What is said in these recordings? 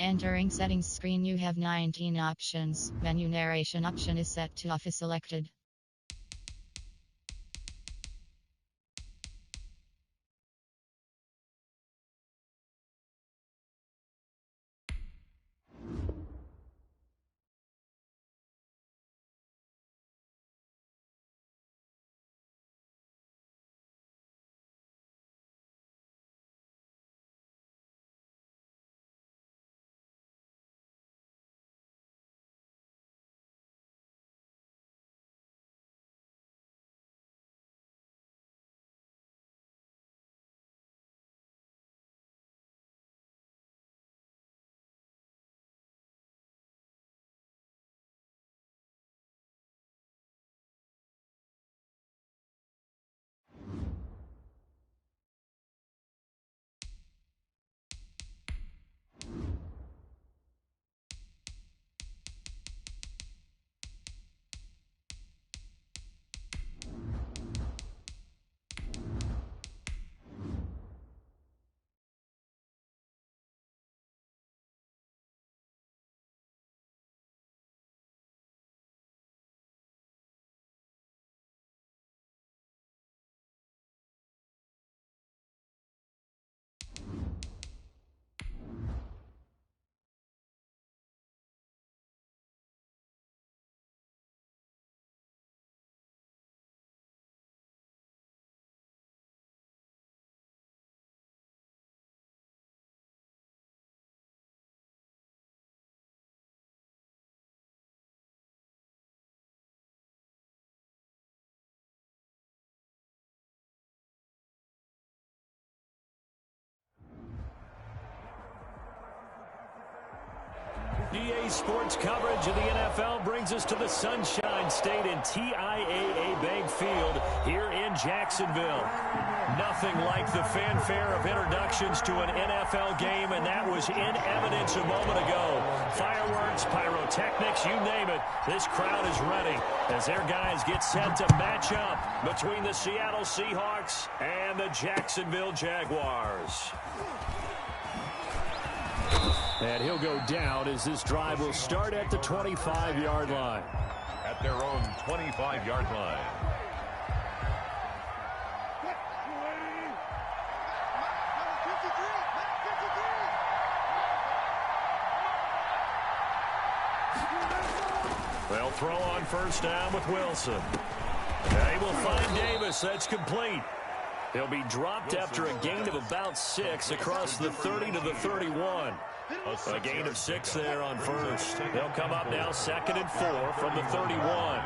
Entering settings screen, you have 19 options. Menu narration option is set to off is selected. EA Sports coverage of the NFL brings us to the Sunshine State and TIAA Bank Field here in Jacksonville. Nothing like the fanfare of introductions to an NFL game, and that was in evidence a moment ago. Fireworks, pyrotechnics, you name it. This crowd is ready as their guys get set to match up between the Seattle Seahawks and the Jacksonville Jaguars. And he'll go down as this drive will start at the 25-yard line. At their own 25-yard line. They'll throw on first down with Wilson. They will find Davis. That's complete. He'll be dropped after a gain of about 6 across the 30 to the 31. A gain of 6 there on first. They'll come up now 2nd and 4 from the 31.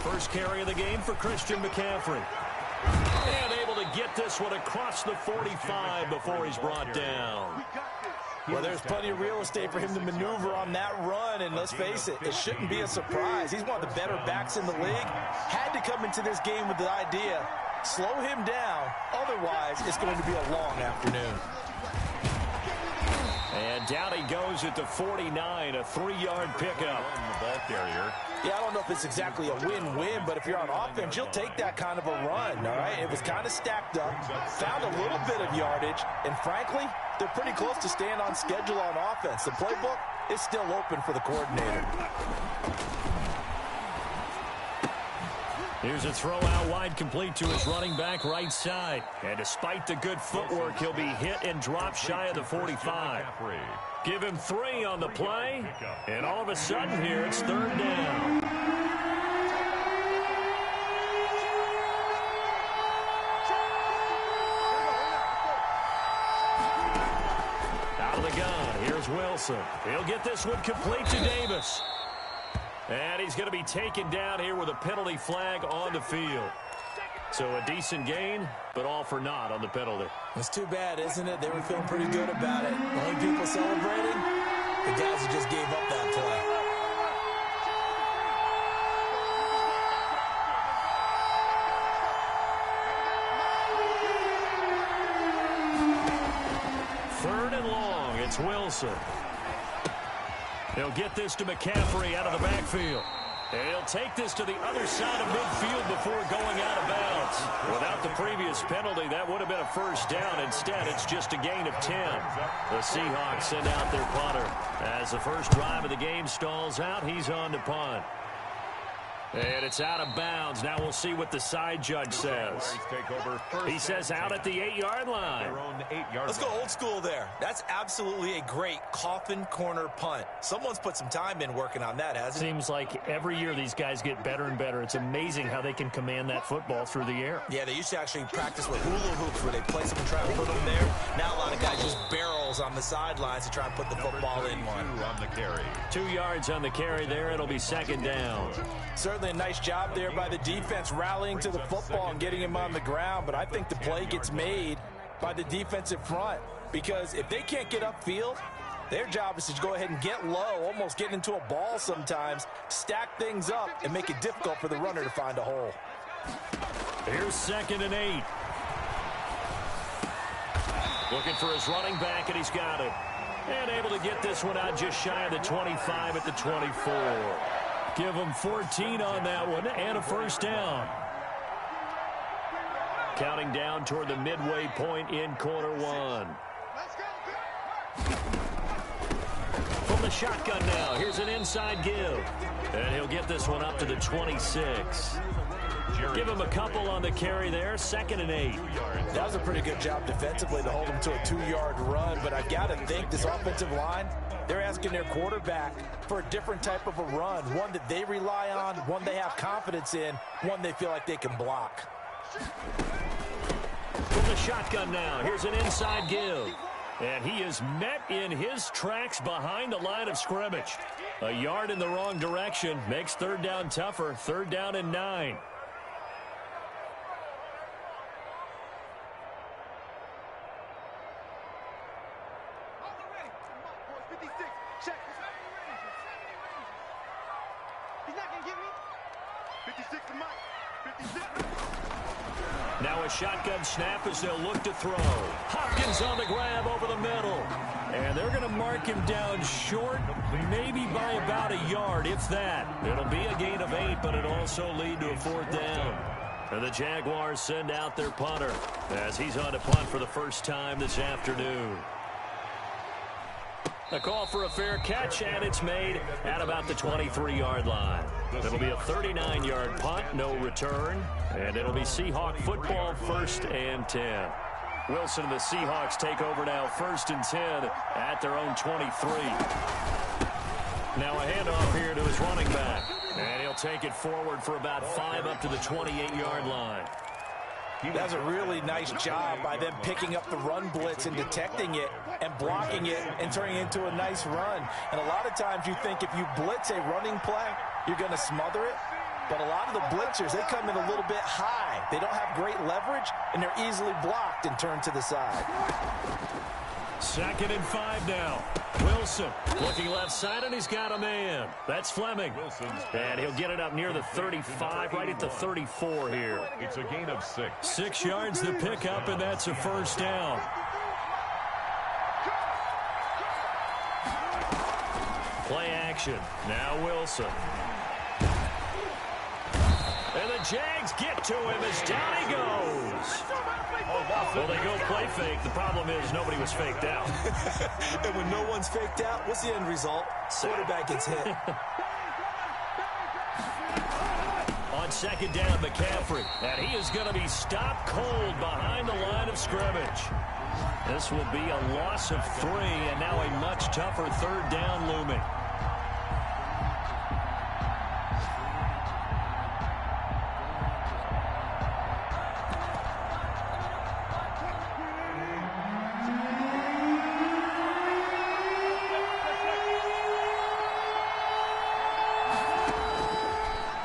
First carry of the game for Christian McCaffrey. And able to get this one across the 45 before he's brought down. Well, there's plenty of real estate for him to maneuver on that run, and let's face it, it shouldn't be a surprise. He's one of the better backs in the league. Had to come into this game with the idea, slow him down, otherwise it's going to be a long afternoon. And down he goes at the 49, a 3-yard pickup. The ball carrier. Yeah, I don't know if it's exactly a win-win, but if you're on offense, you'll take that kind of a run, all right? It was kind of stacked up, found a little bit of yardage, and frankly, they're pretty close to staying on schedule on offense. The playbook is still open for the coordinator. Here's a throw out wide, complete to his running back right side. And despite the good footwork, he'll be hit and dropped shy of the 45. Give him 3 on the play, and all of a sudden here it's 3rd down. Out of the gun, here's Wilson. He'll get this one complete to Davis. And he's going to be taken down here with a penalty flag on the field. So a decent gain, but all for naught on the penalty. It's too bad, isn't it? They were feeling pretty good about it. The only people celebrating, the guys who just gave up that play. Third and long, it's Wilson. He'll get this to McCaffrey out of the backfield. And he'll take this to the other side of midfield before going out of bounds. Without the previous penalty, that would have been a first down. Instead, it's just a gain of 10. The Seahawks send out their punter. As the first drive of the game stalls out, he's on to punt. And it's out of bounds. Now we'll see what the side judge says. He says out at the 8-yard line. Let's go old school there. That's absolutely a great coffin corner punt. Someone's put some time in working on that, hasn't it? Seems like every year these guys get better and better. It's amazing how they can command that football through the air. Yeah, they used to actually practice with hula hoops where they place them and try to put them there. Now a lot of guys just barrels on the sidelines to try and put the football in one. 2 yards on the carry there. It'll be second down. Certainly a nice job there by the defense rallying to the football and getting him on the ground, but I think the play gets made by the defensive front because if they can't get upfield, their job is to go ahead and get low, almost get into a ball sometimes, stack things up, and make it difficult for the runner to find a hole. Here's 2nd and 8. Looking for his running back, and he's got it. And able to get this one out just shy of the 25 at the 24. Give him 14 on that one and a first down. Counting down toward the midway point in quarter one. From the shotgun now, here's an inside give. And he'll get this one up to the 26. Give him a couple on the carry there, 2nd and 8. That was a pretty good job defensively to hold him to a 2-yard run, but I've got to think this offensive line, they're asking their quarterback for a different type of a run, one that they rely on, one they have confidence in, one they feel like they can block. From the shotgun now, here's an inside give. And he is met in his tracks behind the line of scrimmage. A yard in the wrong direction makes third down tougher, 3rd down and 9. Now a shotgun snap as they'll look to throw. Hopkins on the grab over the middle. And they're going to mark him down short, maybe by about a yard, if that. It'll be a gain of 8, but it'll also lead to a 4th down. And the Jaguars send out their punter as he's on to punt for the first time this afternoon. A call for a fair catch, and it's made at about the 23-yard line. It'll be a 39-yard punt, no return, and it'll be Seahawk football, 1st and 10. Wilson and the Seahawks take over now, 1st and 10 at their own 23. Now a handoff here to his running back, and he'll take it forward for about 5 up to the 28-yard line. That's a really nice job by them picking up the run blitz and detecting it and blocking it and turning it into a nice run. And a lot of times you think if you blitz a running play, you're going to smother it. But a lot of the blitzers, they come in a little bit high. They don't have great leverage, and they're easily blocked and turned to the side. 2nd and 5 now. Wilson looking left side, and he's got a man. That's Fleming. And he'll get it up near the 35, right at the 34 here. It's a gain of 6. 6 yards to pick up, and that's a first down. Play action. Now Wilson. And the Jags get to him as down he goes. Well, they go play fake. The problem is nobody was faked out. And when no one's faked out, what's the end result? Quarterback gets hit. On 2nd down, McCaffrey. And he is going to be stopped cold behind the line of scrimmage. This will be a loss of 3, and now a much tougher 3rd down looming.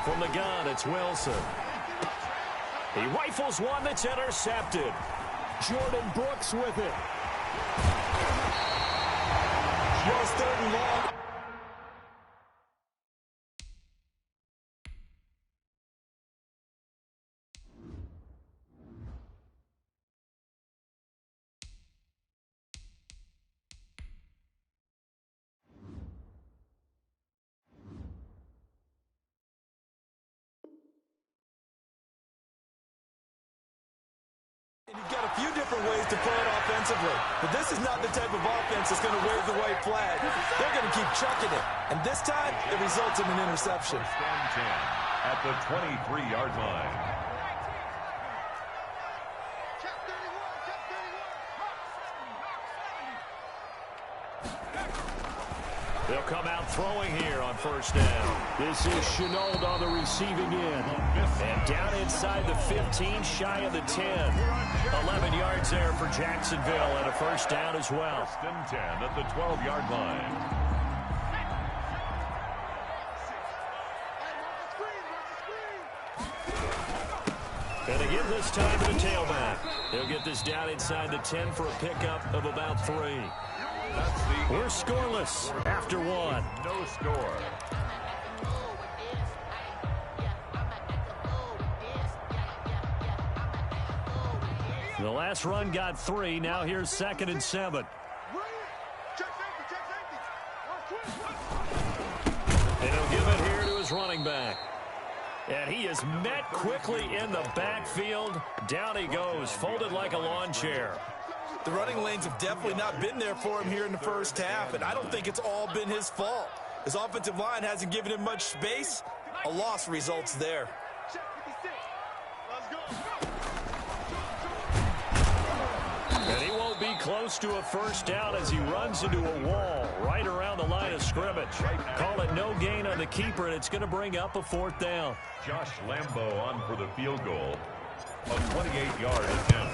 From the gun, it's Wilson. He rifles one that's intercepted. Jordan Brooks with it. Just 3rd and long. And you've got a few different ways to play it offensively, but this is not the type of offense that's going to wave the white flag. They're going to keep chucking it, and this time it results in an interception. Stand 10 at the 23-yard line. They'll come out throwing here on first down. This is Chenault on the receiving end. And down inside the 15, shy of the 10. 11 yards there for Jacksonville and a first down as well. First and 10 at the 12-yard line. And again this time to the tailback. They'll get this down inside the 10 for a pickup of about 3. We're scoreless after 1. No score. The last run got 3. Now here's 2nd and 7. And he'll give it here to his running back. And he is met quickly in the backfield. Down he goes, folded like a lawn chair. The running lanes have definitely not been there for him here in the first half, and I don't think it's all been his fault. His offensive line hasn't given him much space. A loss results there. And he won't be close to a first down as he runs into a wall right around the line of scrimmage. Call it no gain on the keeper, and it's going to bring up a 4th down. Josh Lambo on for the field goal. A 28-yard attempt.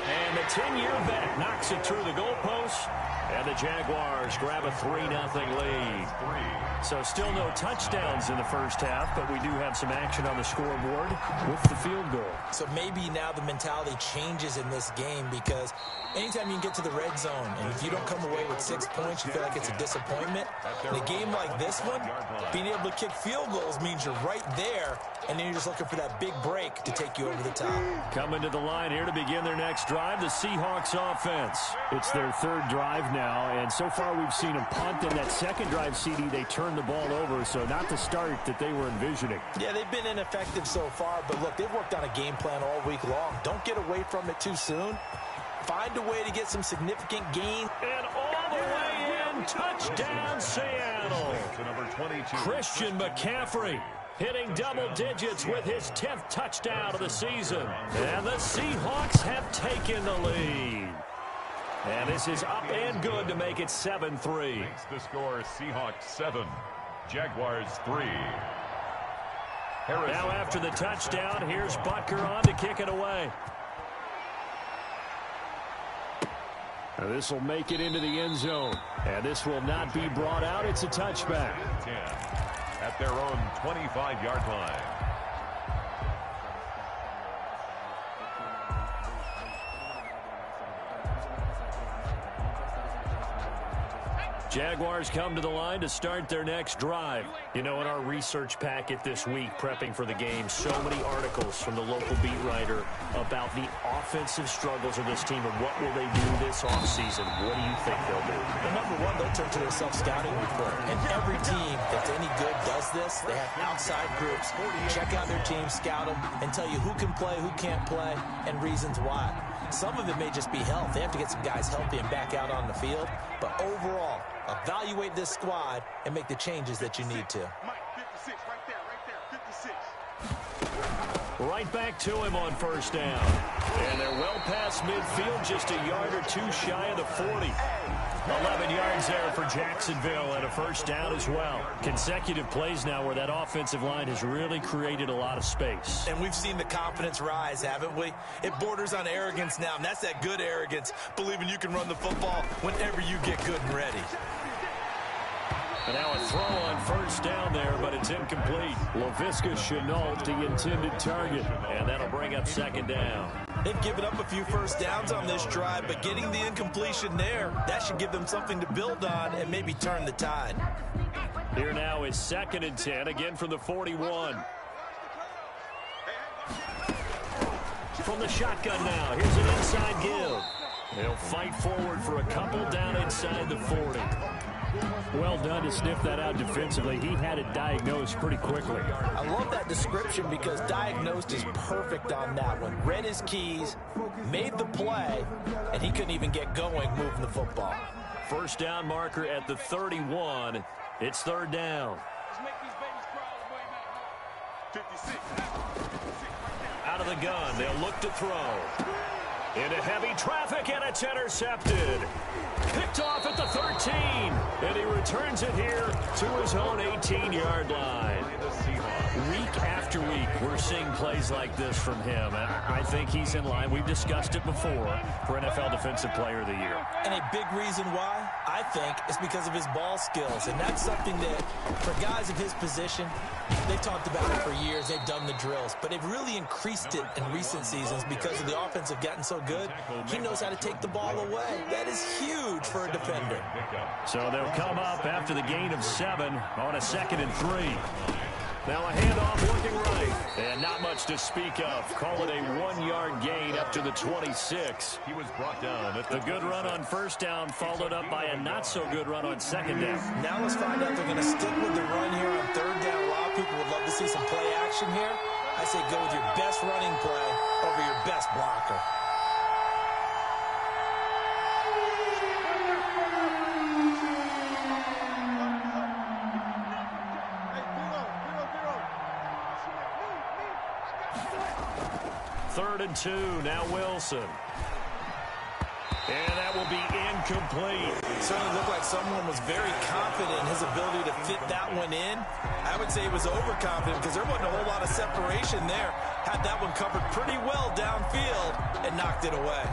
And the 10-year vet knocks it through the goalpost. And the Jaguars grab a 3-0 lead. So still no touchdowns in the first half, but we do have some action on the scoreboard with the field goal. So maybe now the mentality changes in this game, because anytime you can get to the red zone, and if you don't come away with 6 points, you feel like it's a disappointment. In a game like this one, being able to kick field goals means you're right there, and then you're just looking for that big break to take you over the top. Coming to the line here to begin their next drive, the Seahawks offense. It's their 3rd drive now, and so far we've seen them punt. In that 2nd drive, CD, they turned the ball over, so not the start that they were envisioning. Yeah, they've been ineffective so far, but look, they've worked on a game plan all week long. Don't get away from it too soon. Find a way to get some significant gain. And all the way in, touchdown Seattle. Number 22. Christian McCaffrey hitting double digits with his 10th touchdown of the season. And the Seahawks have taken the lead. And this is up and good to make it 7-3. Makes the score Seahawks 7, Jaguars 3. Harrison. Now after the touchdown, here's Butker on to kick it away. And this will make it into the end zone. And this will not be brought out. It's a touchback. 10 at their own 25-yard line. Jaguars come to the line to start their next drive. You know, in our research packet this week, prepping for the game, so many articles from the local beat writer about the offensive struggles of this team and what will they do this offseason. What do you think they'll do? Well, number one, they'll turn to their self-scouting report. And every team that's any good does this. They have outside groups. Check out their team, scout them, and tell you who can play, who can't play, and reasons why. Some of it may just be health. They have to get some guys healthy and back out on the field. But overall, evaluate this squad and make the changes that you need to. Right back to him on first down. And they're well past midfield, just a yard or two shy of the 40. 11 yards there for Jacksonville and a first down as well. Consecutive plays now where that offensive line has really created a lot of space. And we've seen the confidence rise, haven't we? It borders on arrogance now, and that's that good arrogance, believing you can run the football whenever you get good and ready. And now a throw on first down there, but it's incomplete. Laviska Chenault, the intended target, and that'll bring up second down. They've given up a few first downs on this drive, but getting the incompletion there, that should give them something to build on and maybe turn the tide. Here now is 2nd and 10, again from the 41. From the shotgun now, here's an inside give. They'll fight forward for a couple down inside the 40. Well done to sniff that out defensively. He had it diagnosed pretty quickly. I love that description because diagnosed is perfect on that one. Read his keys, made the play, and he couldn't even get going moving the football. First down marker at the 31. It's third down. Out of the gun, they'll look to throw. Into heavy traffic, and it's intercepted. Picked off at the 13, and he returns it here to his own 18-yard line. Week after week, we're seeing plays like this from him, and I think he's in line. We've discussed it before for NFL Defensive Player of the Year. And a big reason why, I think, is because of his ball skills, and that's something that, for guys of his position, they've talked about it for years. They've done the drills, but they've really increased it in recent seasons because of the offense have gotten so good. He knows how to take the ball away. That is huge for a defender. So they'll come up after the gain of 7 on a 2nd and 3. Now a handoff working right, and not much to speak of. Call it a 1-yard gain up to the 26. He was brought down. The good run on first down followed up by a not-so-good run on second down. Now let's find out if they're going to stick with the run here on third down. A lot of people would love to see some play action here. I say go with your best running play over your best blocker. Third and 2, now Wilson. And that will be incomplete. It certainly looked like someone was very confident in his ability to fit that one in. I would say he was overconfident because there wasn't a whole lot of separation there. Had that one covered pretty well downfield and knocked it away.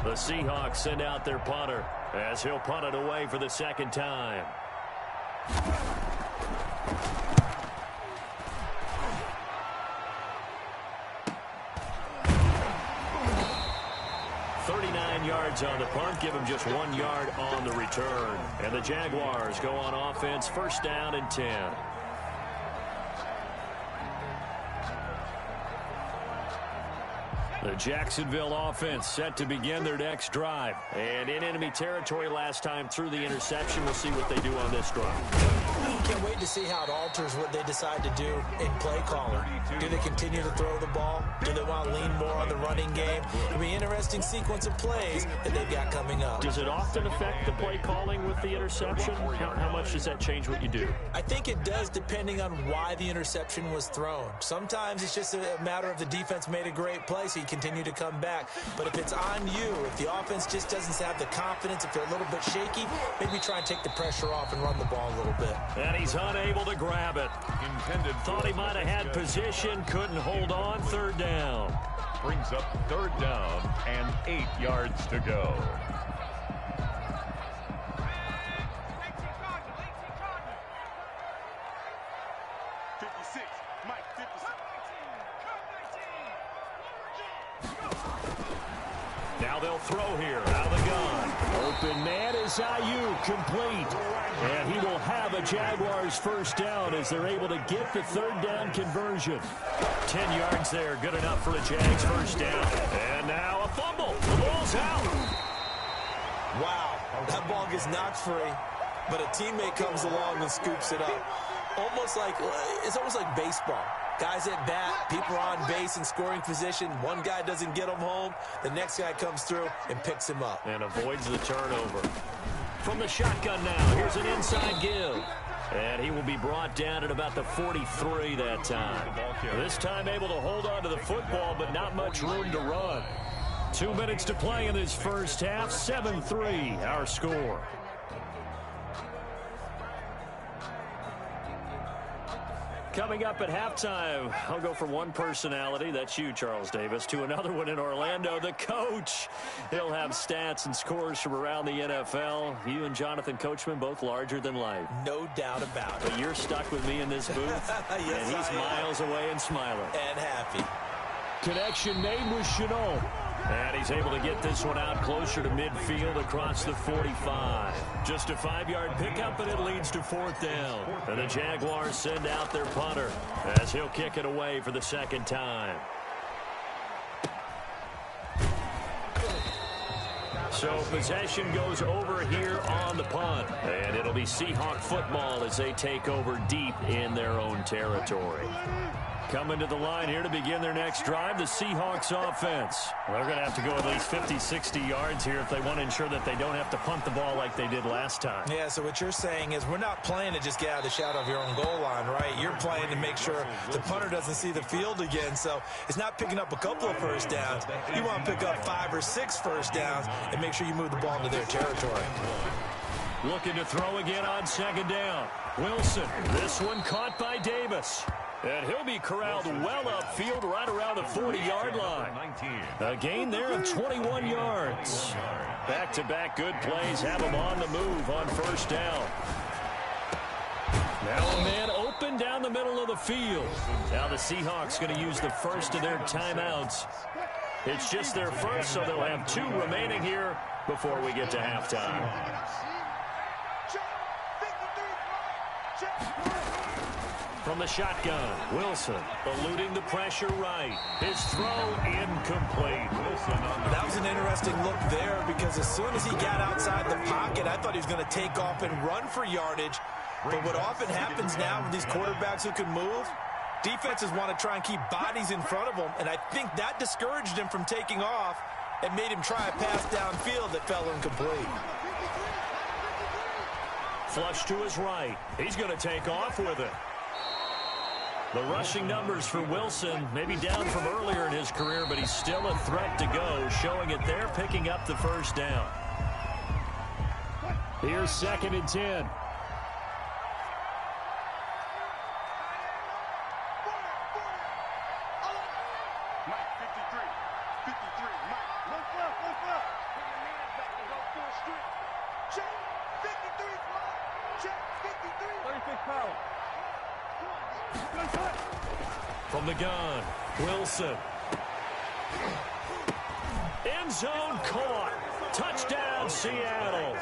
The Seahawks send out their punter as he'll punt it away for the second time. 39 yards on the punt, give him just 1 yard on the return. And the Jaguars go on offense, first down and 10. The Jacksonville offense set to begin their next drive. And in enemy territory last time through the interception. We'll see what they do on this drive. Can't wait to see how it alters what they decide to do in play calling. Do they continue to throw the ball? Do they want to lean more on the running game? It'll be an interesting sequence of plays that they've got coming up. Does it often affect the play calling with the interception? How much does that change what you do? I think it does depending on why the interception was thrown. Sometimes it's just a matter of the defense made a great play, so you continue to come back. But if it's on you, if the offense just doesn't have the confidence, if they're a little bit shaky, maybe try and take the pressure off and run the ball a little bit. And he's unable to grab it. Thought he might have had position, couldn't hold on. Third down. Brings up third down and 8 yards to go. Now they'll throw here, out of the gun. Open man is Ayuk, complete. And he will have a Jaguars first down as they're able to get the third down conversion. 10 yards there, good enough for a Jags first down. And now a fumble. The ball's out. Wow, that ball gets knocked free, but a teammate comes along and scoops it up. It's almost like baseball. Guys at bat, people are on base in scoring position. One guy doesn't get him home. The next guy comes through and picks him up. And avoids the turnover. From the shotgun now, here's an inside give. And he will be brought down at about the 43 that time. This time able to hold on to the football, but not much room to run. 2 minutes to play in this first half. 7-3, our score. Coming up at halftime, I'll go from one personality, that's you, Charles Davis, to another one in Orlando, the coach. He'll have stats and scores from around the NFL. You and Jonathan Coachman, both larger than life. No doubt about it. But you're stuck with me in this booth, yes, and he's miles away and smiling. And happy. Connection made with Chenault. And he's able to get this one out closer to midfield across the 45. Just a 5-yard pickup, and it leads to fourth down. And the Jaguars send out their punter as he'll kick it away for the second time. So possession goes over here on the punt. And it'll be Seahawk football as they take over deep in their own territory. Coming to the line here to begin their next drive, the Seahawks offense. They're going to have to go at least 50, 60 yards here if they want to ensure that they don't have to punt the ball like they did last time. Yeah, so what you're saying is we're not playing to just get out of the shadow of your own goal line, right? You're playing to make sure the punter doesn't see the field again. So it's not picking up a couple of first downs. You want to pick up 5 or 6 first downs and make sure you move the ball into their territory. Looking to throw again on second down. Wilson, this one caught by Davis. And he'll be corralled well upfield right around the 40-yard line. A gain there of 21 yards. Back-to-back good plays have him on the move on first down. Now a man open down the middle of the field. Now the Seahawks going to use the first of their timeouts. It's just their first, so they'll have 2 remaining here before we get to halftime. From the shotgun, Wilson eluding the pressure right. His throw incomplete. That was an interesting look there because as soon as he got outside the pocket, I thought he was going to take off and run for yardage. But what often happens now with these quarterbacks who can move, defenses want to try and keep bodies in front of them, and I think that discouraged him from taking off and made him try a pass downfield that fell incomplete. Flush to his right. He's going to take off with it. The rushing numbers for Wilson maybe down from earlier in his career, but he's still a threat to go, showing it there, picking up the first down. Here's 2nd and 10. From the gun, Wilson. End zone caught. Touchdown, Seattle.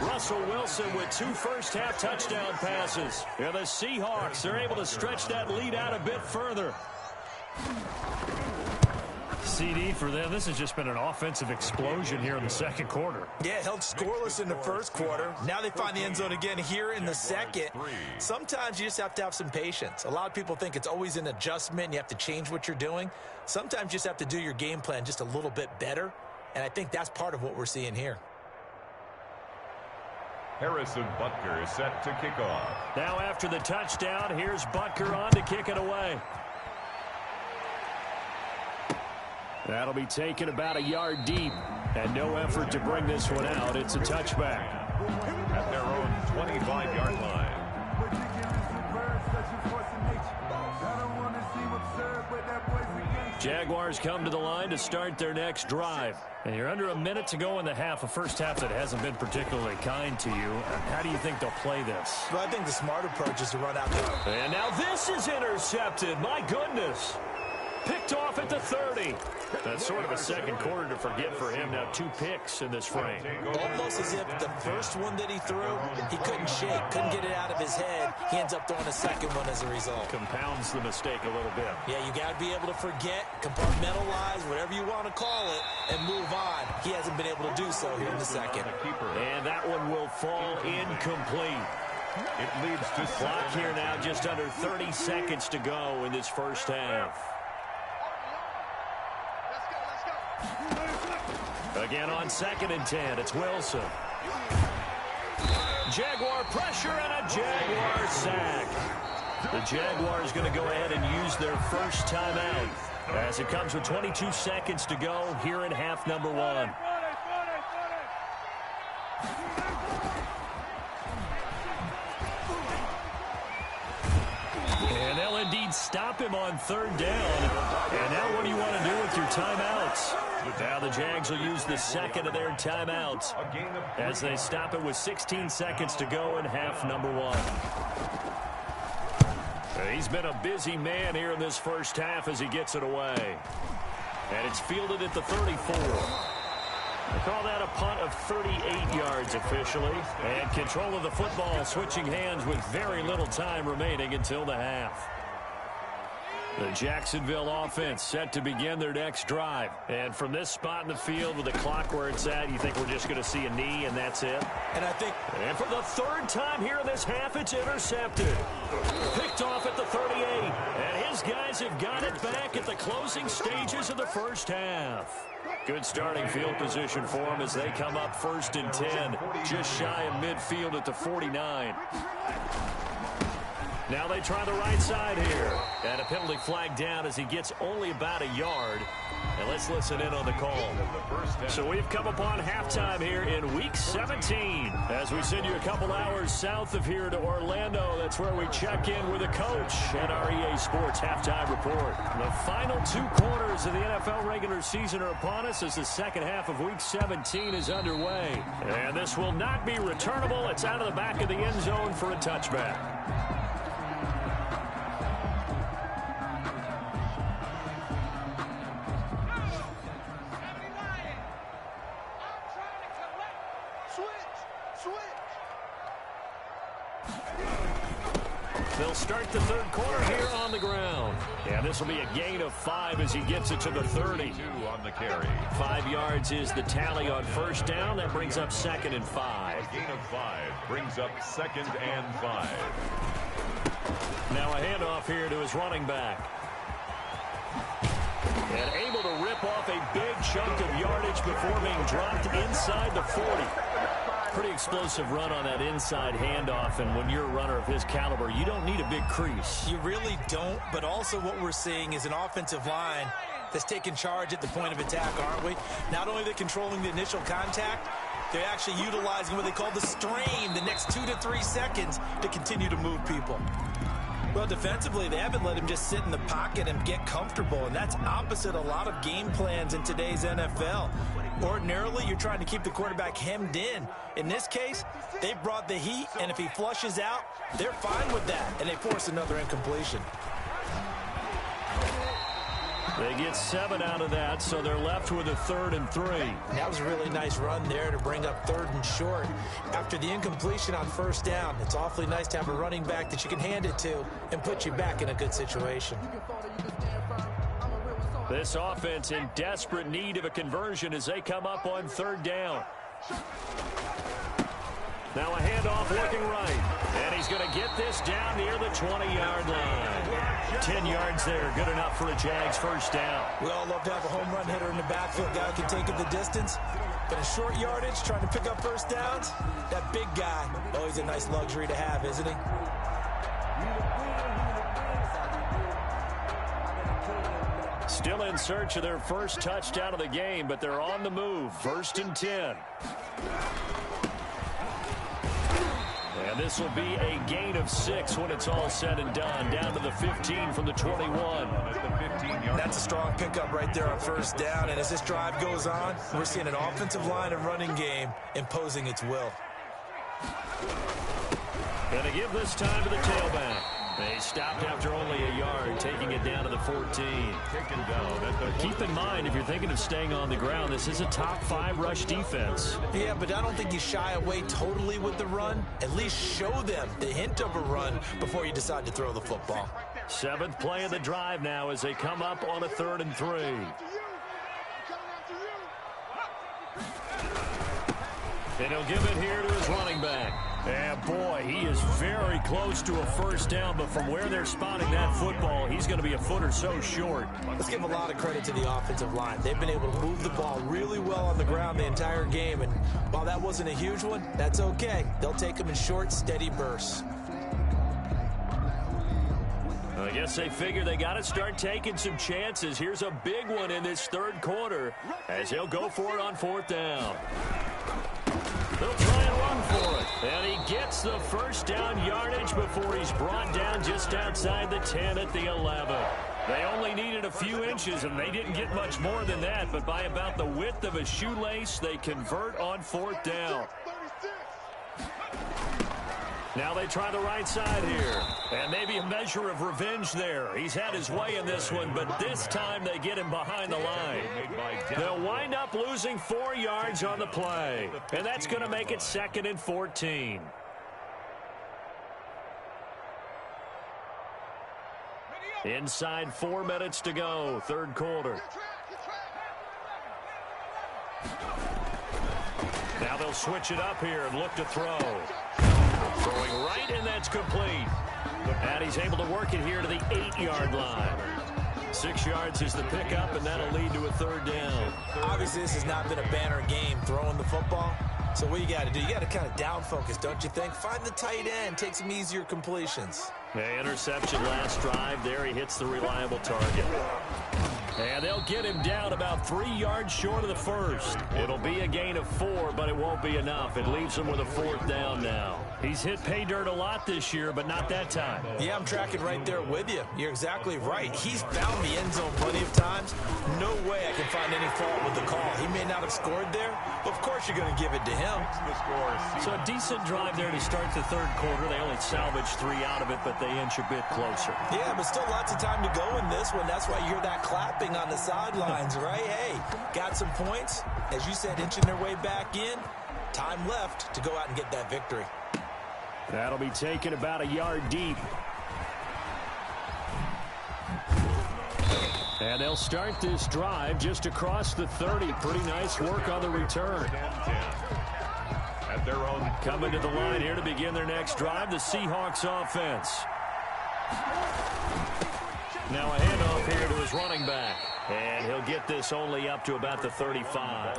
Russell Wilson with 2 first-half touchdown passes. And the Seahawks are able to stretch that lead out a bit further. CD for them. This has just been an offensive explosion here in the second quarter. Yeah, held scoreless in the first quarter. Now they find the end zone again here in the second. Sometimes you just have to have some patience. A lot of people think it's always an adjustment. You have to change what you're doing. Sometimes you just have to do your game plan just a little bit better. And I think that's part of what we're seeing here. Harrison Butker is set to kick off. Now after the touchdown, here's Butker on to kick it away. That'll be taken about a yard deep, and no effort to bring this one out. It's a touchback. At their own 25-yard line. Jaguars come to the line to start their next drive. And you're under a minute to go in the half, a first half that hasn't been particularly kind to you. How do you think they'll play this? Well, I think the smart approach is to run out there. And now this is intercepted. My goodness. Picked off at the 30. That's sort of a second quarter to forget for him. Now 2 picks in this frame. Almost as if the first one that he threw, he couldn't shake, couldn't get it out of his head. He ends up throwing a second one as a result. Compounds the mistake a little bit. Yeah, you got to be able to forget, compartmentalize, whatever you want to call it, and move on. He hasn't been able to do so here in the second. And that one will fall incomplete. It leads to clock here now, just under 30 seconds to go in this first half. Again on 2nd and 10, it's Wilson. Jaguar pressure and a Jaguar sack. The Jaguars going to go ahead and use their first timeout as it comes with 22 seconds to go here in half number 1. And they'll indeed stop him on 3rd down. And now what do you want to do with your timeouts? Now the Jags will use the second of their timeouts as they stop it with 16 seconds to go in half number 1. He's been a busy man here in this first half as he gets it away. And it's fielded at the 34. They call that a punt of 38 yards officially. And control of the football switching hands with very little time remaining until the half. The Jacksonville offense set to begin their next drive. And from this spot in the field with the clock where it's at, you think we're just going to see a knee and that's it? And for the third time here in this half, it's intercepted. Picked off at the 38. And his guys have got it back at the closing stages of the first half. Good starting field position for them as they come up 1st and 10. Just shy of midfield at the 49. Now they try the right side here. And a penalty flag down as he gets only about a yard. And let's listen in on the call. So we've come upon halftime here in Week 17. As we send you a couple hours south of here to Orlando, that's where we check in with the coach and our EA Sports halftime report. The final 2 quarters of the NFL regular season are upon us as the second half of Week 17 is underway. And this will not be returnable. It's out of the back of the end zone for a touchback. They'll start the third quarter here on the ground. And this will be a gain of 5 as he gets it to the 30. 2 on the carry. 5 yards is the tally on first down. That brings up 2nd and 5. A gain of 5 brings up 2nd and 5. Now a handoff here to his running back. And able to rip off a big chunk of yardage before being dropped inside the 40. Pretty explosive run on that inside handoff, and when you're a runner of his caliber, you don't need a big crease. You really don't, but also what we're seeing is an offensive line that's taking charge at the point of attack, aren't we? Not only are they controlling the initial contact, they're actually utilizing what they call the strain the next 2 to 3 seconds to continue to move people. Well, defensively, they haven't let him just sit in the pocket and get comfortable, and that's opposite a lot of game plans in today's NFL. Ordinarily, you're trying to keep the quarterback hemmed in. In this case, they brought the heat, and if he flushes out, they're fine with that, and they force another incompletion. They get 7 out of that, so they're left with a 3rd and 3. That was a really nice run there to bring up 3rd and short. After the incompletion on first down, it's awfully nice to have a running back that you can hand it to and put you back in a good situation. This offense in desperate need of a conversion as they come up on 3rd down. Now a handoff working right. And he's going to get this down near the 20-yard line. 10 yards there, good enough for a Jags first down. We all love to have a home run hitter in the backfield. Guy who can take it the distance. But in short yardage, trying to pick up first downs, that big guy, always a nice luxury to have, isn't he? Still in search of their first touchdown of the game, but they're on the move. 1st and 10. And this will be a gain of 6 when it's all said and done. Down to the 15 from the 21. That's a strong pickup right there on first down. And as this drive goes on, we're seeing an offensive line and running game imposing its will. Going to give this time to the tailback. They stopped after only a yard, taking it down to the 14. Keep in mind, if you're thinking of staying on the ground, this is a top 5 rush defense. Yeah, but I don't think you shy away totally with the run. At least show them the hint of a run before you decide to throw the football. 7th play of the drive now as they come up on a 3rd and 3. And he'll give it here to his running back. And boy, he is very close to a first down, but from where they're spotting that football, he's going to be a foot or so short. Let's give a lot of credit to the offensive line. They've been able to move the ball really well on the ground the entire game, and while that wasn't a huge one, that's okay. They'll take them in short, steady bursts. I guess they figure they got to start taking some chances. Here's a big one in this 3rd quarter as he'll go for it on 4th down. They'll try and run for it. And he gets the first down yardage before he's brought down just outside the 10 at the 11. They only needed a few inches, and they didn't get much more than that. But by about the width of a shoelace, they convert on 4th down. Now they try the right side here. And maybe a measure of revenge there. He's had his way in this one, but this time they get him behind the line. They'll wind up losing 4 yards on the play. And that's going to make it 2nd and 14. Inside 4 minutes to go, third quarter. Now they'll switch it up here and look to throw. Throwing right, and that's complete. And he's able to work it here to the 8-yard line. 6 yards is the pickup, and that'll lead to a third down. Obviously, this has not been a banner game throwing the football. So what you got to do, you got to kind of down focus, don't you think? Find the tight end, take some easier completions. Interception last drive. There he hits the reliable target. And they'll get him down about 3 yards short of the first. It'll be a gain of 4, but it won't be enough. It leaves him with a fourth down now. He's hit pay dirt a lot this year, but not that time. Yeah, I'm tracking right there with you. You're exactly right. He's found the end zone plenty of times. No way I can find any fault with the call. He may not have scored there, but of course you're going to give it to him. So a decent drive there to start the third quarter. They only salvaged 3 out of it, but they inch a bit closer. Yeah, but still lots of time to go in this one. That's why you hear that clapping on the sidelines, right? Hey, got some points. As you said, inching their way back in. Time left to go out and get that victory. That'll be taken about a yard deep. And they'll start this drive just across the 30. Pretty nice work on the return. At their own. Coming to the line here to begin their next drive, the Seahawks offense. Now a handoff here to his running back. And he'll get this only up to about the 35.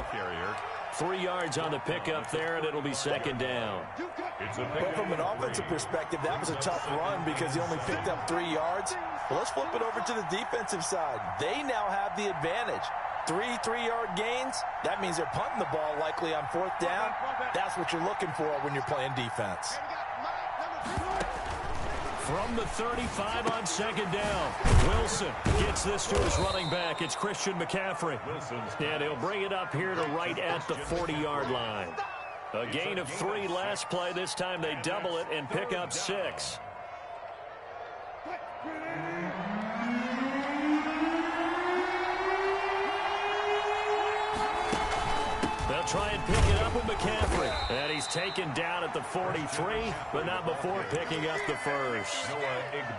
3 yards on the pickup there, and it'll be second down. But from an offensive perspective, that was a tough run because he only picked up 3 yards. Well, let's flip it over to the defensive side. They now have the advantage. 3 3-yard gains. That means they're punting the ball likely on fourth down. That's what you're looking for when you're playing defense. From the 35 on second down, Wilson gets this to his running back. It's Christian McCaffrey. And he'll bring it up here to right at the 40-yard line. A gain of 3 last play. This time they double it and pick up 6. They'll try and pick it up with McCaffrey. And he's taken down at the 43, but not before picking up the first.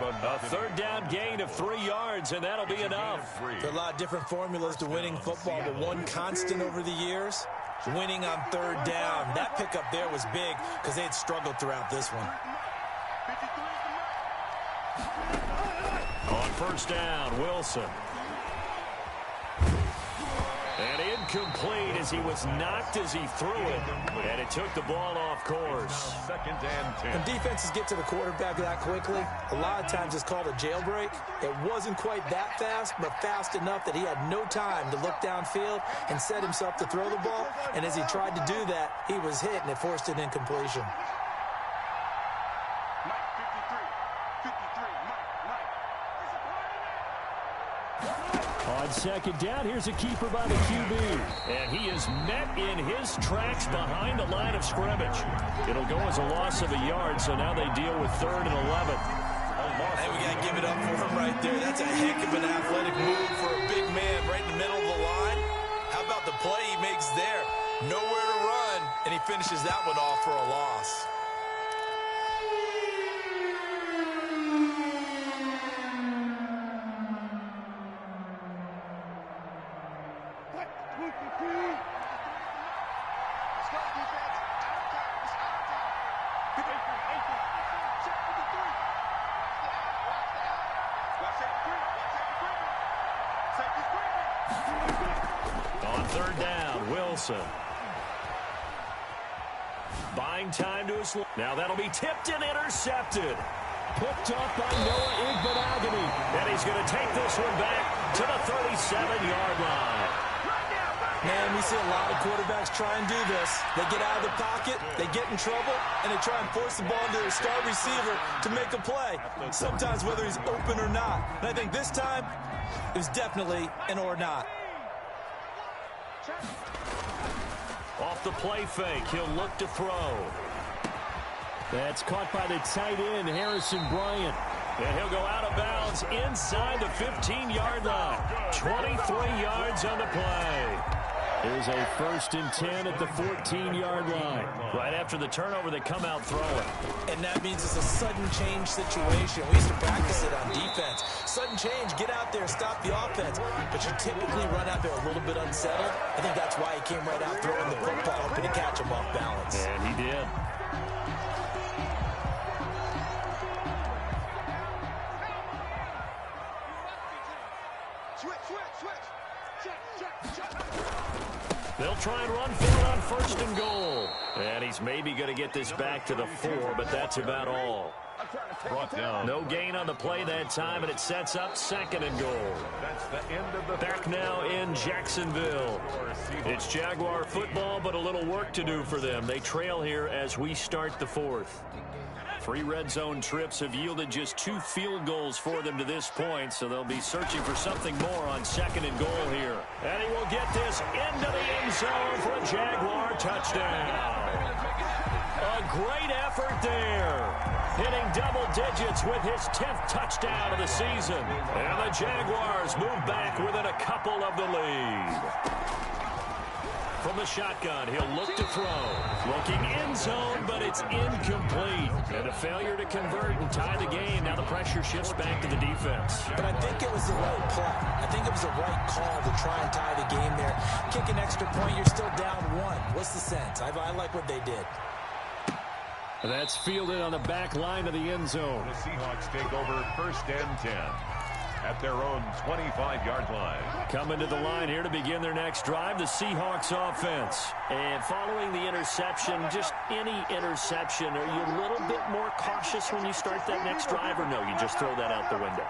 A third down gain of 3 yards, and that'll be enough. There are a lot of different formulas to winning football, but one constant over the years, winning on third down. That pickup there was big because they had struggled throughout this one. On first down, Wilson. And incomplete as he was knocked as he threw it. And it took the ball off course. Second and 10. When defenses get to the quarterback that quickly, a lot of times it's called a jailbreak. It wasn't quite that fast, but fast enough that he had no time to look downfield and set himself to throw the ball. And as he tried to do that, he was hit, and it forced an incompletion. On second down, here's a keeper by the QB. And he is met in his tracks behind the line of scrimmage. It'll go as a loss of a yard, so now they deal with 3rd and 11. Hey, we got to give it up for him right there. That's a heck of an athletic move for a big man right in the middle of the line. How about the play he makes there? Nowhere to run, and he finishes that one off for a loss. On third down, Wilson. Buying time to his... Now that'll be tipped and intercepted. Picked off by Noah Igbenogany. And he's going to take this one back to the 37-yard line. Man, we see a lot of quarterbacks try and do this. They get out of the pocket, they get in trouble, and they try and force the ball into their star receiver to make a play, sometimes whether he's open or not. And I think this time, it was definitely an or not. Off the play fake, he'll look to throw. That's caught by the tight end, Harrison Bryant. And he'll go out of bounds inside the 15-yard line. 23 yards on the play. Here's a 1st and 10 at the 14-yard line. Right after the turnover, they come out throwing. And that means it's a sudden change situation. We used to practice it on defense. Sudden change, get out there, stop the offense. But you typically run out there a little bit unsettled. I think that's why he came right out throwing the football, hoping to catch him off balance. And he did. They'll try and run for it on 1st and goal. And he's maybe going to get this back to the 4, but that's about all. Brought down. No gain on the play that time, and it sets up 2nd and goal. That's the end of the Back now in Jacksonville. It's Jaguar football, but a little work to do for them. They trail here as we start the 4th. 3 red zone trips have yielded just 2 field goals for them to this point, so they'll be searching for something more on 2nd and goal here. And he will get this into the end zone for a Jaguar touchdown. A great effort there. Hitting double digits with his 10th touchdown of the season. And the Jaguars move back within a couple of the lead. From the shotgun, he'll look to throw. Looking end zone, but it's incomplete. And a failure to convert and tie the game. Now the pressure shifts back to the defense. But I think it was the right play. I think it was the right call to try and tie the game there. Kick an extra point, you're still down 1. What's the sense? I like what they did. That's fielded on the back line of the end zone. The Seahawks take over 1st and 10 at their own 25-yard line. Coming to the line here to begin their next drive, the Seahawks offense. And following the interception, just any interception, are you a little bit more cautious when you start that next drive, or no, you just throw that out the window?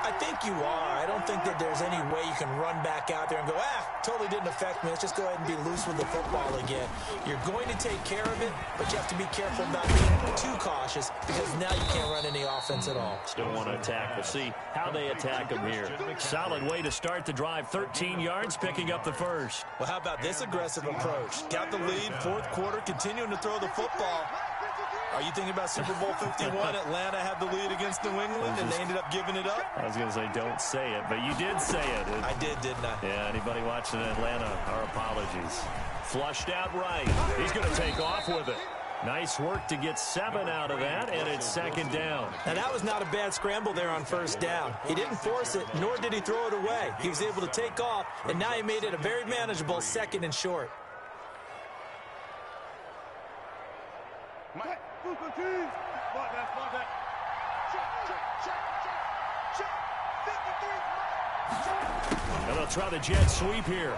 I think you are. I don't think that there's any way you can run back out there and go, totally didn't affect me. Let's just go ahead and be loose with the football again. You're going to take care of it, but you have to be careful not being too cautious because now you can't run any offense at all. Still want to attack. We'll see how they attack them here. Solid way to start the drive. 13 yards, picking up the 1st. Well, how about this aggressive approach? Got the lead, 4th quarter, continuing to throw the football. Are you thinking about Super Bowl 51? Atlanta had the lead against New England, and they ended up giving it up? I was going to say, don't say it, but you did say it. I did, didn't I? Yeah, anybody watching Atlanta, our apologies. Flushed out right. He's going to take off with it. Nice work to get 7 out of that, and it's 2nd down. Now, that was not a bad scramble there on 1st down. He didn't force it, nor did he throw it away. He was able to take off, and now he made it a very manageable 2nd and short. And they'll try the jet sweep here.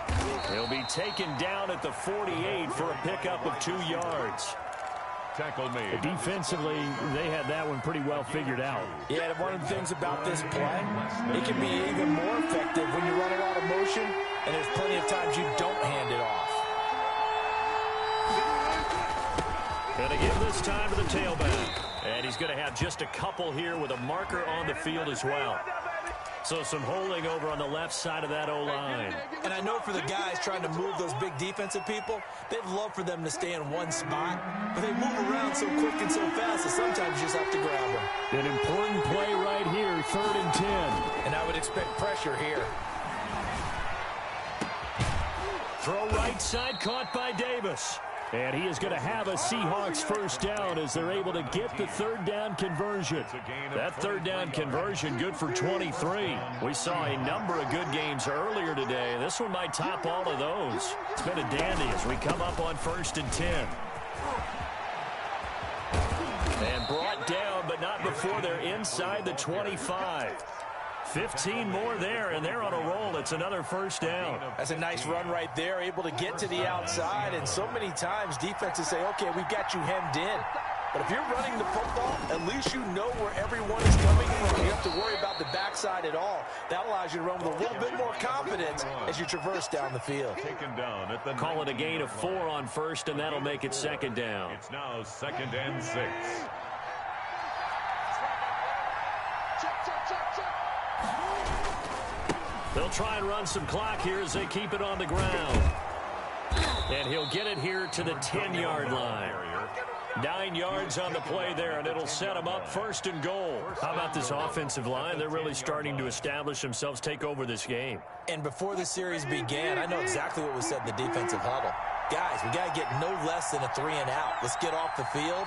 He'll be taken down at the 48 for a pickup of 2 yards. Tackle made. Defensively, they had that one pretty well figured out. Yeah, one of the things about this play, it can be even more effective when you run a lot of motion, and there's plenty of times you don't hand it off. Going to give this time to the tailback. And he's going to have just a couple here with a marker on the field as well. So some holding over on the left side of that O-line. And I know for the guys trying to move those big defensive people, they'd love for them to stay in one spot. But they move around so quick and so fast that sometimes you just have to grab them. An important play right here, 3rd and 10. And I would expect pressure here. Throw right side, caught by Davis. And he is going to have a Seahawks 1st down as they're able to get the 3rd down conversion. That 3rd down conversion good for 23. We saw a number of good games earlier today. This one might top all of those. It's been a dandy as we come up on 1st and 10. And brought down, but not before they're inside the 25. 15 more there, and they're on a roll. It's another 1st down. That's a nice run right there, able to get to the outside. And so many times defenses say, okay, we've got you hemmed in. But if you're running the football, at least you know where everyone is coming from. You have to worry about the backside at all. That allows you to run with a little bit more confidence as you traverse down the field. Taken down at the Call it a gain of 4 on 1st, and that'll make it 2nd down. It's now 2nd and 6. They'll try and run some clock here as they keep it on the ground. And he'll get it here to the 10-yard line. 9 yards on the play there, and it'll set them up 1st and goal. How about this offensive line? They're really starting to establish themselves, take over this game. And before the series began, I know exactly what was said in the defensive huddle. Guys, we got to get no less than a 3-and-out. Let's get off the field.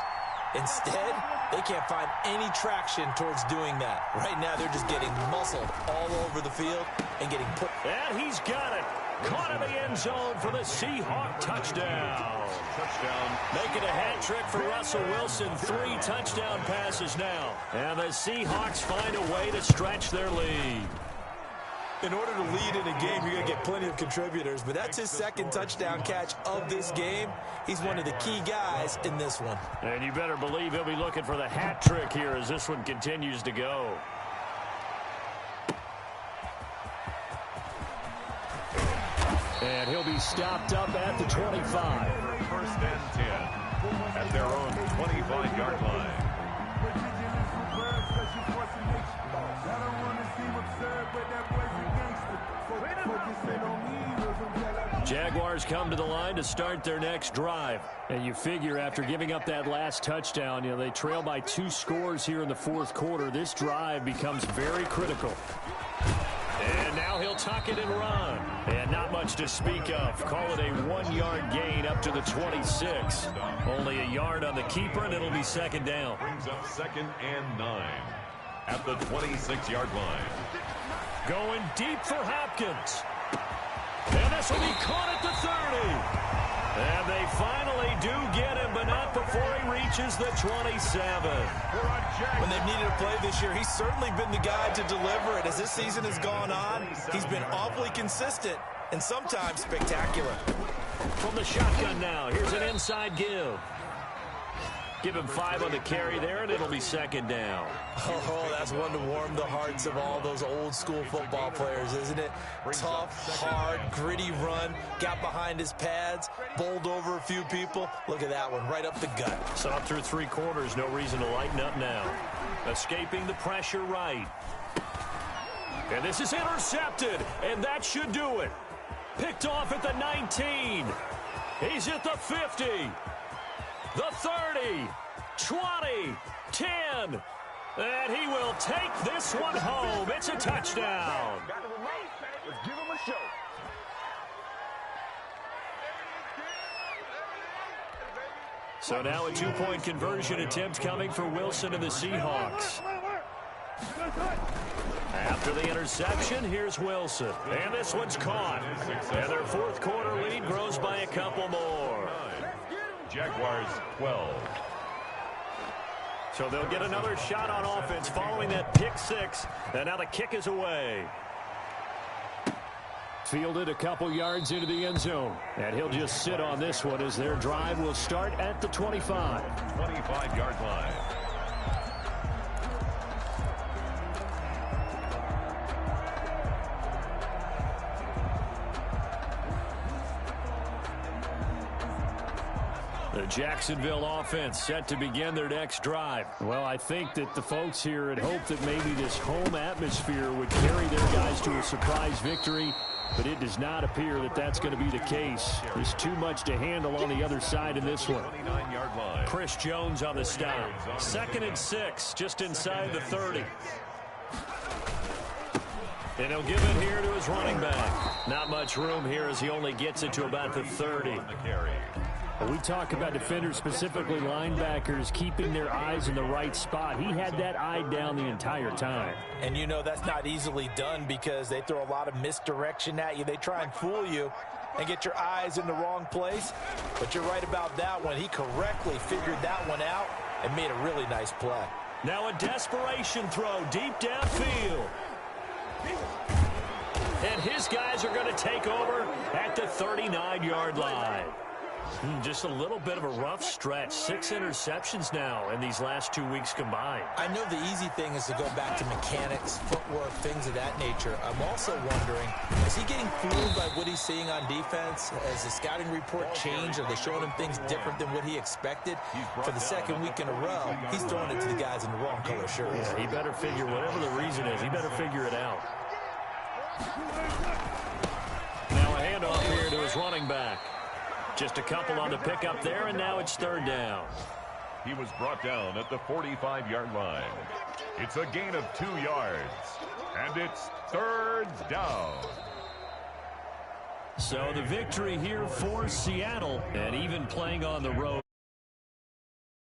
Instead, they can't find any traction towards doing that. Right now, they're just getting muscled all over the field and getting put. And he's got it. Caught in the end zone for the Seahawk touchdown. Making a hat trick for Russell Wilson. 3 touchdown passes now. And the Seahawks find a way to stretch their lead. In order to lead in a game, you're going to get plenty of contributors, but that's his 2nd touchdown catch of this game. He's one of the key guys in this one. And you better believe he'll be looking for the hat trick here as this one continues to go. And he'll be stopped up at the 25. 1st and 10 at their own 25-yard line. Jaguars come to the line to start their next drive. And you figure after giving up that last touchdown, they trail by 2 scores here in the 4th quarter. This drive becomes very critical. And now he'll tuck it and run. And not much to speak of. Call it a 1-yard gain up to the 26. Only a yard on the keeper, and it'll be 2nd down. Brings up 2nd and 9 at the 26-yard line. Going deep for Hopkins. And this will be caught at the 30. And they finally do get him, but not before he reaches the 27. When they've needed a play this year, he's certainly been the guy to deliver it. As this season has gone on, he's been awfully consistent and sometimes spectacular. From the shotgun now, here's an inside give. Give him 5 on the carry there, and it'll be 2nd down. Oh, that's one to warm the hearts of all those old-school football players, isn't it? Tough, hard, gritty run, got behind his pads, bowled over a few people. Look at that one, right up the gut. Saw through 3 quarters, no reason to lighten up now. Escaping the pressure right. And this is intercepted, and that should do it. Picked off at the 19. He's at the 50. The 30, 20, 10, and he will take this one home. It's a touchdown. Let's give him a show. So now a 2-point conversion attempt coming for Wilson and the Seahawks. After the interception, here's Wilson. And this one's caught. And their 4th quarter lead grows by a couple more. Jaguars 12. So they'll get another shot on offense following that pick 6. And now the kick is away. Fielded a couple yards into the end zone. And he'll just sit on this one as their drive will start at the 25. 25-yard line. The Jacksonville offense set to begin their next drive. Well, I think that the folks here had hoped that maybe this home atmosphere would carry their guys to a surprise victory, but it does not appear that that's going to be the case. There's too much to handle on the other side in this one. 29-yard line. Chris Jones on the stop. 2nd and 6, just inside the 30. And he'll give it here to his running back. Not much room here as he only gets it to about the 30. We talk about defenders, specifically linebackers, keeping their eyes in the right spot. He had that eye down the entire time. And you know that's not easily done because they throw a lot of misdirection at you. They try and fool you and get your eyes in the wrong place. But you're right about that one. He correctly figured that one out and made a really nice play. Now a desperation throw deep downfield. And his guys are going to take over at the 39-yard line. Just a little bit of a rough stretch. 6 interceptions now in these last 2 weeks combined. I know the easy thing is to go back to mechanics, footwork, things of that nature. I'm also wondering, is he getting fooled by what he's seeing on defense? Has the scouting report changed? Are they showing him things different than what he expected? For the 2nd week in a row, he's throwing it to the guys in the wrong color shirts. Yeah, he better figure, whatever the reason is, he better figure it out. Now a handoff here to his running back. Just a couple on the pickup there, and now it's 3rd down. He was brought down at the 45-yard line. It's a gain of 2 yards, and it's third down. So the victory here for Seattle, and even playing on the road.